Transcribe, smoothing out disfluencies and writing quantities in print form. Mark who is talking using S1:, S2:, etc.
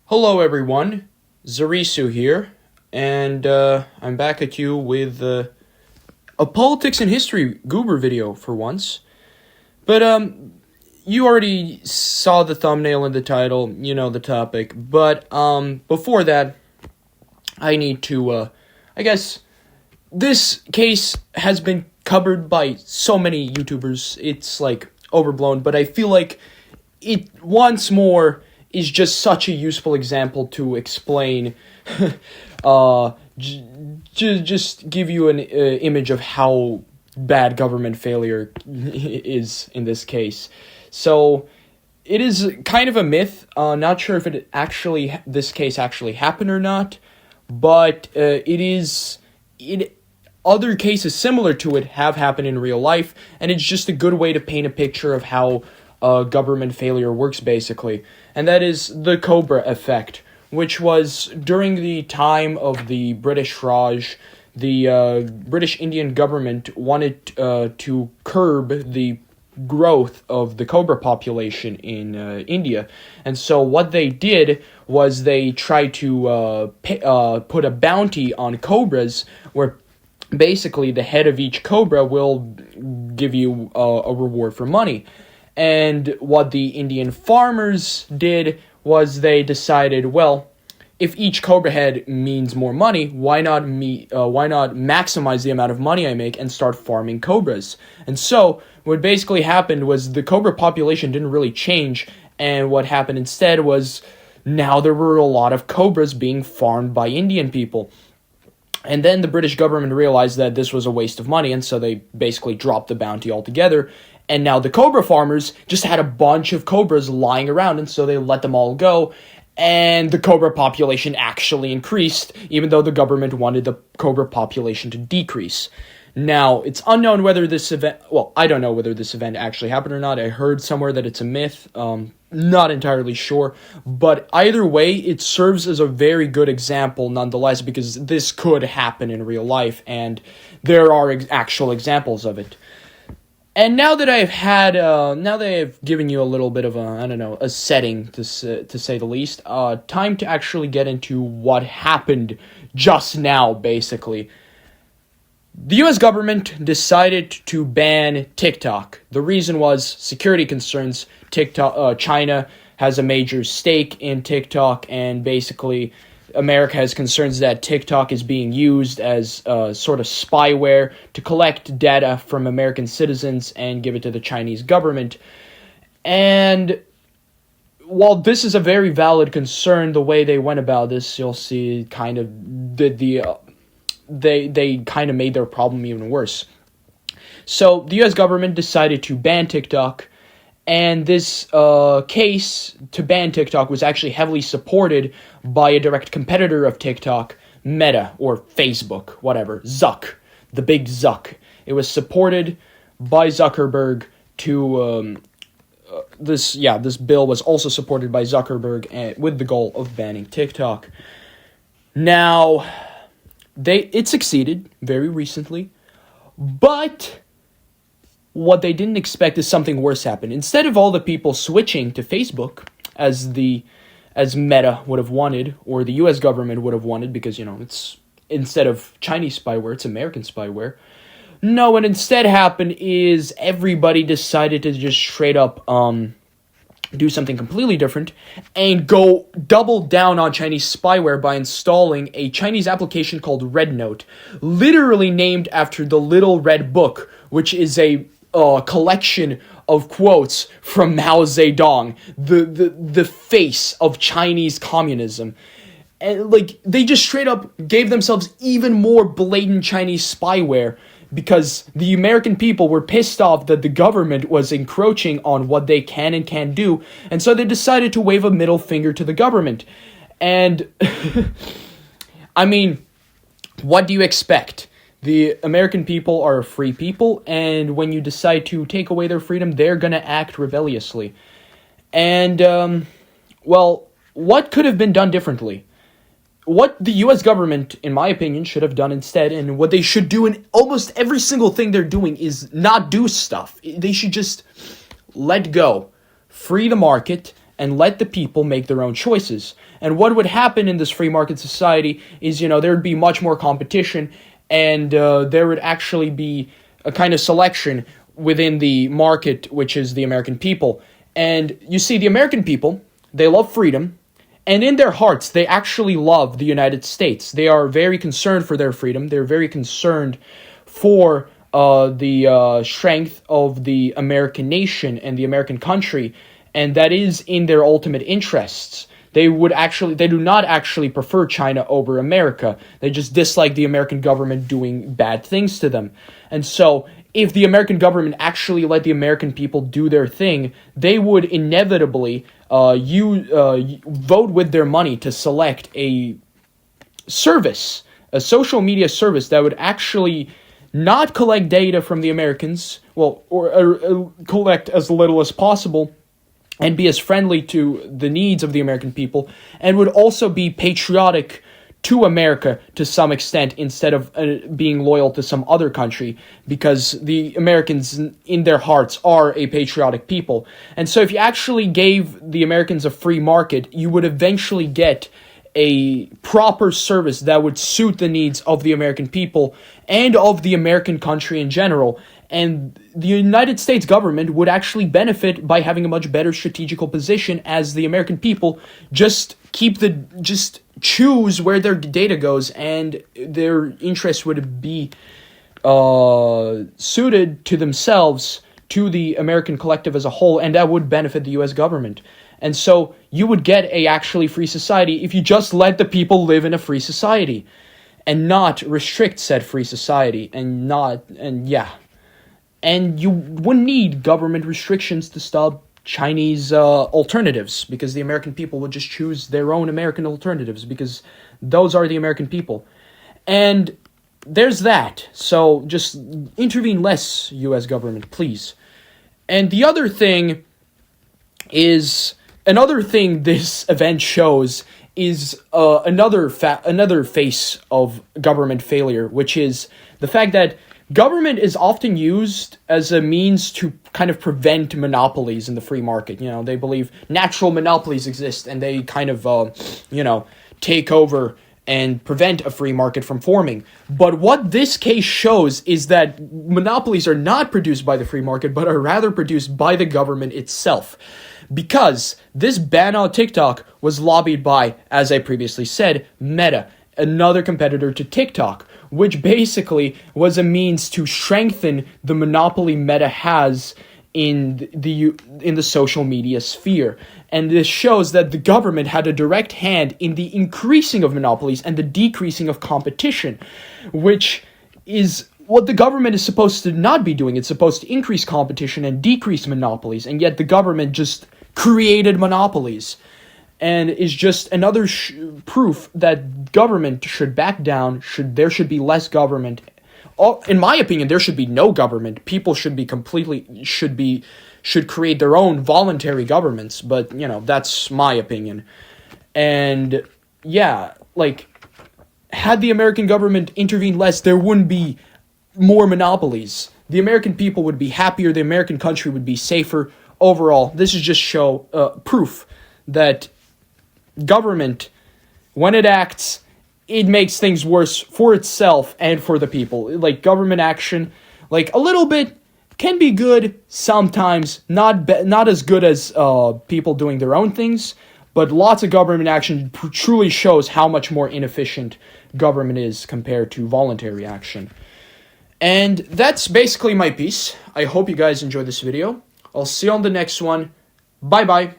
S1: Hello everyone, Zarisu here, and I'm back at you with a politics and history goober video for once. But you already saw the thumbnail and the title, you know the topic. But before that, I need to, I guess, this case has been covered by so many YouTubers, it's like overblown, but I feel like it once more is just such a useful example to explain, just give you an image of how bad government failure is in this case. So it is kind of a myth. Not sure if this case actually happened or not, but other cases similar to it have happened in real life, and it's just a good way to paint a picture of how government failure works, basically. And that is the Cobra effect, which was during the time of the British Raj. The British Indian government wanted to curb the growth of the Cobra population in India. And so what they did was they tried to put a bounty on cobras, where basically the head of each cobra will give you a reward for money. And what the Indian farmers did was they decided, well, if each cobra head means more money, why not maximize the amount of money I make and start farming cobras? And so what basically happened was the cobra population didn't really change, and what happened instead was now there were a lot of cobras being farmed by Indian people. And then the British government realized that this was a waste of money, and so they basically dropped the bounty altogether. And now the cobra farmers just had a bunch of cobras lying around, and so they let them all go. And the cobra population actually increased, even though the government wanted the cobra population to decrease. Now, it's unknown whether this event... Well, I don't know whether this event actually happened or not. I heard somewhere that it's a myth. Not entirely sure. But either way, it serves as a very good example nonetheless, because this could happen in real life, and there are actual examples of it. And now that I've given you a little bit of a setting to say the least, time to actually get into what happened just now, basically. The U.S. government decided to ban TikTok. The reason was security concerns. China has a major stake in TikTok, and basically America has concerns that TikTok is being used as sort of spyware to collect data from American citizens and give it to the Chinese government. And while this is a very valid concern, the way they went about this, you'll see kind of they kind of made their problem even worse. So the U.S. government decided to ban TikTok, and this case to ban TikTok was actually heavily supported by a direct competitor of TikTok, Meta, or Facebook, whatever, Zuck, the big Zuck. It was supported by Zuckerberg to... This bill was also supported by Zuckerberg with the goal of banning TikTok. Now, it succeeded very recently, but what they didn't expect is something worse happened. Instead of all the people switching to Facebook, as Meta would have wanted, or the U.S. government would have wanted, because, it's instead of Chinese spyware, it's American spyware. No, what instead happened is everybody decided to just straight up do something completely different and go double down on Chinese spyware by installing a Chinese application called Red Note, literally named after the Little Red Book, which is a collection of quotes from Mao Zedong, the face of Chinese communism. And they just straight up gave themselves even more blatant Chinese spyware, because the American people were pissed off that the government was encroaching on what they can and can't do, and so they decided to wave a middle finger to the government. And, I mean, what do you expect? The American people are a free people, and when you decide to take away their freedom, they're gonna act rebelliously. And, what could have been done differently? What the U.S. government, in my opinion, should have done instead, and what they should do in almost every single thing they're doing, is not do stuff. They should just let go, free the market, and let the people make their own choices. And what would happen in this free market society is, there would be much more competition, and there would actually be a kind of selection within the market, which is the American people. And you see, the American people, they love freedom, and in their hearts, they actually love the United States. They are very concerned for their freedom. They're very concerned for the strength of the American nation and the American country, and that is in their ultimate interests. They do not actually prefer China over America. They just dislike the American government doing bad things to them. And so, if the American government actually let the American people do their thing, they would inevitably vote with their money to select a service, a social media service that would actually not collect data from the Americans, or collect as little as possible, and be as friendly to the needs of the American people, and would also be patriotic to America to some extent, instead of being loyal to some other country, because the Americans in their hearts are a patriotic people. And so if you actually gave the Americans a free market, you would eventually get a proper service that would suit the needs of the American people and of the American country in general. And the United States government would actually benefit by having a much better strategical position, as the American people just choose where their data goes, and their interests would be suited to themselves, to the American collective as a whole, and that would benefit the U.S. government. And so you would get a actually free society if you just let the people live in a free society and not restrict said free society, and you wouldn't need government restrictions to stop Chinese alternatives, because the American people would just choose their own American alternatives, because those are the American people. And there's that. So just intervene less, U.S. government, please. And the other thing is, another thing this event shows is another face of government failure, which is the fact that government is often used as a means to kind of prevent monopolies in the free market. They believe natural monopolies exist, and they kind of, take over and prevent a free market from forming. But what this case shows is that monopolies are not produced by the free market, but are rather produced by the government itself. Because this ban on TikTok was lobbied by, as I previously said, Meta, another competitor to TikTok, which basically was a means to strengthen the monopoly Meta has in the social media sphere. And this shows that the government had a direct hand in the increasing of monopolies and the decreasing of competition, which is what the government is supposed to not be doing. It's supposed to increase competition and decrease monopolies, and yet the government just created monopolies. And is just another proof that government should back down. There should be less government. In my opinion, there should be no government. People should create their own voluntary governments. But that's my opinion. And had the American government intervened less, there wouldn't be more monopolies. The American people would be happier. The American country would be safer. Overall, this is just proof that government, when it acts, it makes things worse for itself and for the people. Like, government action, a little bit can be good sometimes, not as good as people doing their own things, but lots of government action truly shows how much more inefficient government is compared to voluntary action. And that's basically my piece. I hope you guys enjoyed this video. I'll see you on the next one. Bye-bye.